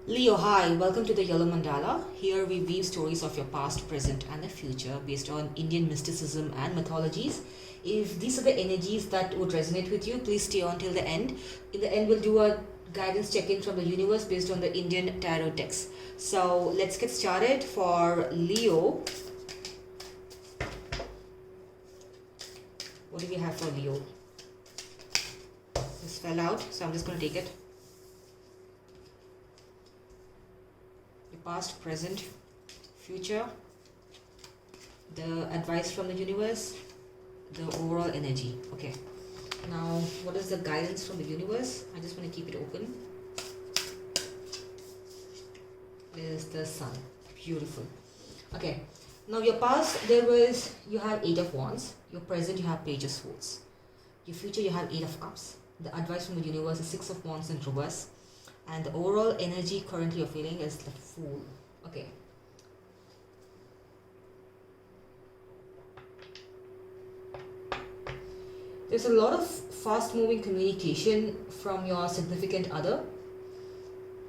Leo, hi, welcome to the Yellow Mandala. Here we weave stories of your past, present, and the future based on Indian mysticism and mythologies. If these are the energies that would resonate with you, please stay on till the end. In the end, we'll do a guidance check in from the universe based on the Indian tarot decks. So let's get started. For Leo, what do we have for Leo? This fell out, so I'm just going to take it. Past, present, future, the advice from the universe, the overall energy. Okay, now what is the guidance from the universe? I just want to keep it open. There's the sun. Beautiful. Okay, now your past, you have 8 of wands. Your present, you have page of swords. Your future, you have 8 of cups. The advice from the universe is 6 of wands in reverse. And the overall energy currently you're feeling is the Fool. Okay. There's a lot of fast moving communication from your significant other.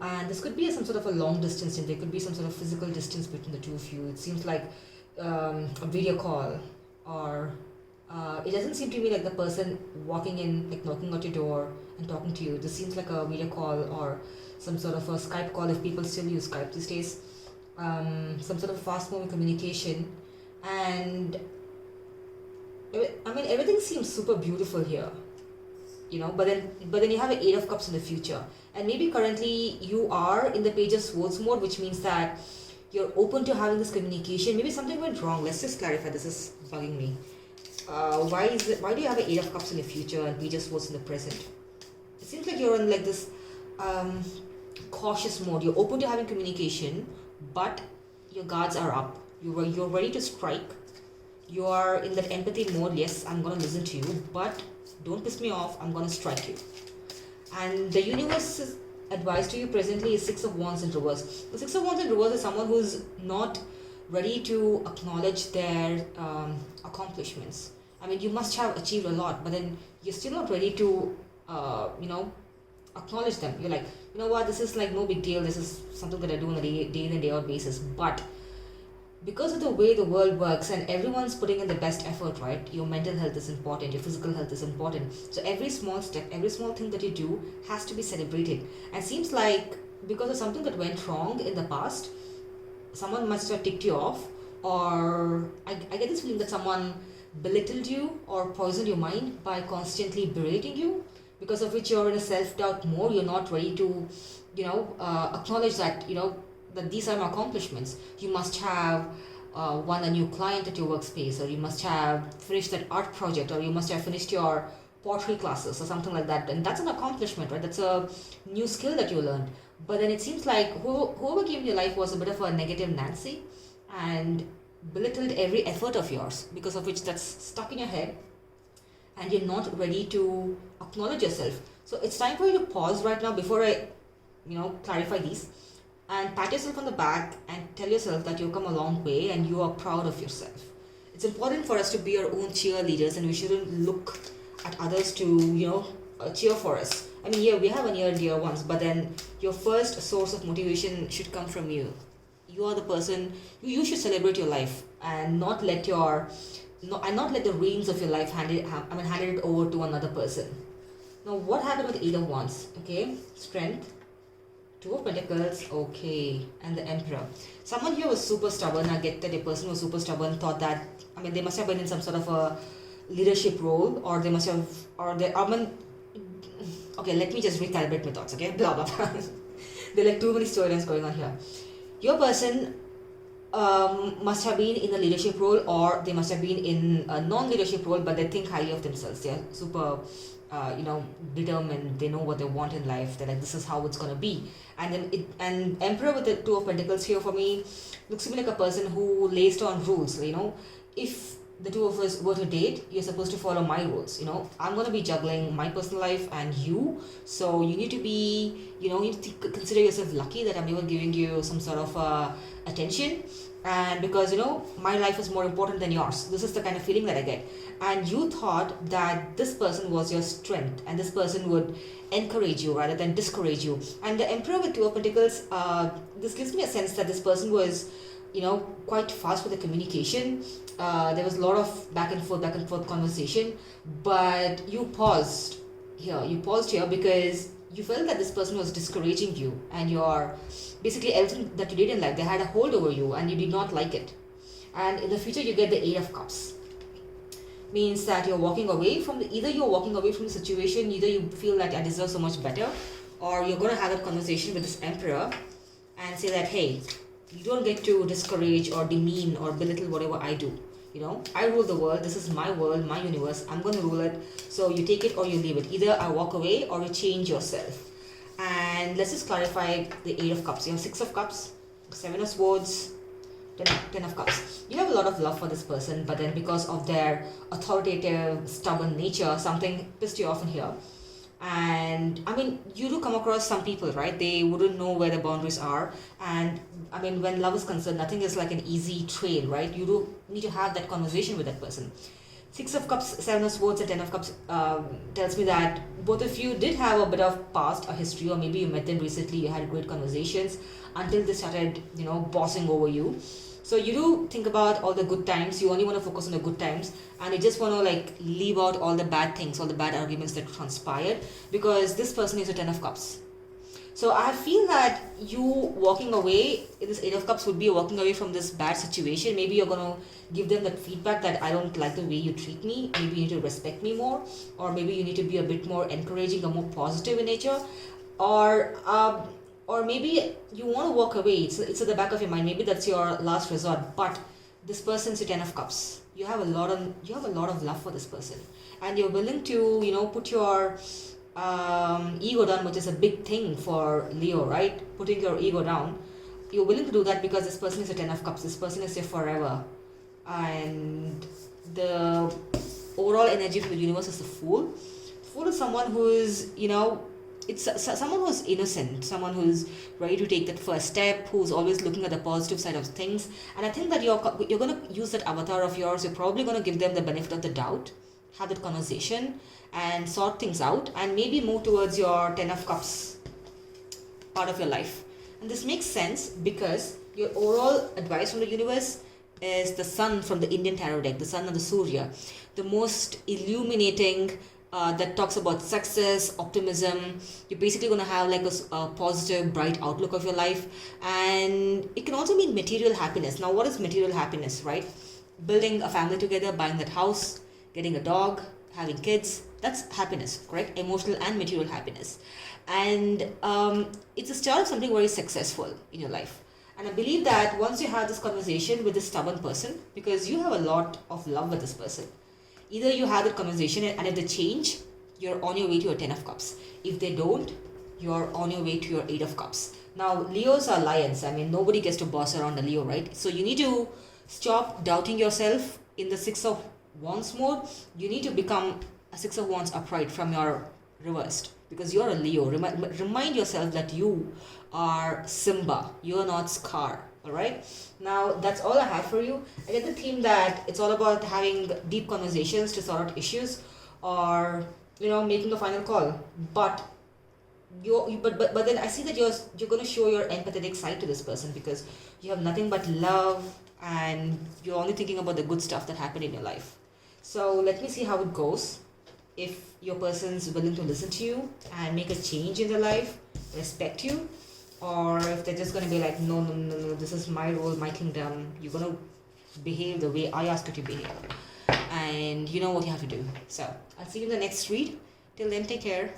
And this could be some sort of a long distance thing. There could be some sort of physical distance between the two of you. It seems like a video call, or it doesn't seem to me like the person walking in, like knocking at your door and talking to you. This seems like a video call or some sort of a Skype call, if people still use Skype these days. Some sort of fast moving communication, and I mean everything seems super beautiful here, but then you have an 8 of cups in the future, and maybe currently you are in the page of swords mode, which means that you're open to having this communication. Maybe something went wrong. Let's just clarify. This is bugging me. Why do you have an 8 of cups in the future and page of swords in the present? It seems like you're in like this cautious mode. You're open to having communication, but your guards are up. You're ready to strike. You are in that empathy mode. Yes, I'm gonna listen to you, but don't piss me off. I'm gonna strike you. And the universe's advice to you presently is 6 of wands in reverse. The 6 of wands in reverse is someone who's not ready to acknowledge their accomplishments. I mean, you must have achieved a lot, but then you're still not ready to acknowledge them. You're like, you know what, this is like no big deal. This is something that I do on a day in and day out basis. But because of the way the world works and everyone's putting in the best effort, right? Your mental health is important, your physical health is important. So every small step, every small thing that you do has to be celebrated. And seems like because of something that went wrong in the past, someone must have ticked you off, or I get this feeling that someone belittled you or poisoned your mind by constantly berating you, because of which you're in a self-doubt mode. You're not ready to acknowledge that that these are my accomplishments. You must have won a new client at your workspace, or you must have finished that art project, or you must have finished your pottery classes or something like that, and that's an accomplishment, right? That's a new skill that you learned. But then it seems like whoever came in your life was a bit of a negative Nancy and belittled every effort of yours, because of which that's stuck in your head and you're not ready to acknowledge yourself. So it's time for you to pause right now before I clarify these, and pat yourself on the back and tell yourself that you've come a long way and you are proud of yourself. It's important for us to be our own cheerleaders, and we shouldn't look at others to cheer for us. I mean, yeah, we have a near dear ones, but then your first source of motivation should come from you. You are the person. You should celebrate your life and not let the reins of your life handed it over to another person. Now, what happened with 8 of wands? Okay, strength, 2 of pentacles, okay, and the emperor. Someone here was super stubborn. I get that a person was super stubborn, thought that, they must have been in some sort of a leadership role, or they must have, okay, let me just recalibrate my thoughts, okay, blah, blah, blah. There are like too many storylines going on here. Your person must have been in a leadership role, or they must have been in a non-leadership role, but they think highly of themselves. They're super determined. They know what they want in life. They're like, this is how it's gonna be. And emperor with the 2 of pentacles here for me looks to me like a person who lays down rules. If the two of us were to date, you're supposed to follow my rules. You know, I'm going to be juggling my personal life and you. So you need to be, you know, you need to consider yourself lucky that I'm even giving you some sort of attention. And because, you know, my life is more important than yours. This is the kind of feeling that I get. And you thought that this person was your strength and this person would encourage you rather than discourage you. And the Emperor with Two of Pentacles, this gives me a sense that this person was, you know, quite fast with the communication. There was a lot of back and forth conversation, but you paused here because you felt that this person was discouraging you, and your basically everything that you did in life, they had a hold over you and you did not like it. And in the future you get the Eight of Cups. Means that you're walking away from either you're walking away from the situation, either you feel that I deserve so much better, or you're going to have a conversation with this Emperor and say that, hey, you don't get to discourage or demean or belittle whatever I do. You know, I rule the world. This is my world, my universe. I'm going to rule it. So you take it or you leave it. Either I walk away or you change yourself. And let's just clarify the Eight of Cups. You have Six of Cups, Seven of Swords, Ten of Cups. You have a lot of love for this person, but then because of their authoritative, stubborn nature, something pissed you off in here. And I mean, you do come across some people, right? They wouldn't know where the boundaries are. And I mean, when love is concerned, nothing is like an easy trail, right? You do need to have that conversation with that person. Six of Cups, Seven of Swords, and Ten of Cups tells me that both of you did have a bit of past, a history, or maybe you met them recently, you had great conversations until they started, you know, bossing over you. So you do think about all the good times, you only want to focus on the good times, and you just want to like leave out all the bad things, all the bad arguments that transpired, because this person is a Ten of Cups. So I feel that you walking away, this Eight of Cups would be walking away from this bad situation. Maybe you're going to give them that feedback that I don't like the way you treat me, maybe you need to respect me more, or maybe you need to be a bit more encouraging or more positive in nature, or maybe you want to walk away. It's at the back of your mind. Maybe that's your last resort. But this person's a Ten of Cups. You have a lot of love for this person, and you're willing to, you know, put your ego down, which is a big thing for Leo, right? Putting your ego down. You're willing to do that because this person is a Ten of Cups. This person is here forever, and the overall energy from the universe is the Fool. The Fool is someone who is, you know, it's someone who's innocent, someone who's ready to take that first step, who's always looking at the positive side of things. And I think that you're going to use that avatar of yours. You're probably going to give them the benefit of the doubt, have that conversation and sort things out, and maybe move towards your Ten of Cups part of your life. And this makes sense because your overall advice from the universe is the Sun from the Indian tarot deck, the Sun and the Surya, the most illuminating, that talks about success, optimism. You're basically going to have like a positive, bright outlook of your life. And it can also mean material happiness. Now, what is material happiness, right? Building a family together, buying that house, getting a dog, having kids. That's happiness, correct? Emotional and material happiness. And it's a start of something very successful in your life. And I believe that once you have this conversation with this stubborn person, because you have a lot of love with this person, either you have that conversation, and if they change, you're on your way to your Ten of Cups. If they don't, you're on your way to your Eight of Cups. Now, Leos are lions. I mean, nobody gets to boss around a Leo, right? So you need to stop doubting yourself in the Six of Wands mode. You need to become a Six of Wands upright from your reversed, because you're a Leo. Remind yourself that you are Simba. You're not Scar. All right. Now that's all I have for you. I get the theme that it's all about having deep conversations to sort out issues, or, you know, making a final call. But but then I see that you're going to show your empathetic side to this person, because you have nothing but love and you're only thinking about the good stuff that happened in your life. So let me see how it goes. If your person's willing to listen to you and make a change in their life, respect you, or if they're just going to be like, no, this is my role, my kingdom, you're going to behave the way I ask you to behave, and you know what you have to do. So I'll see you in the next read. Till then, take care.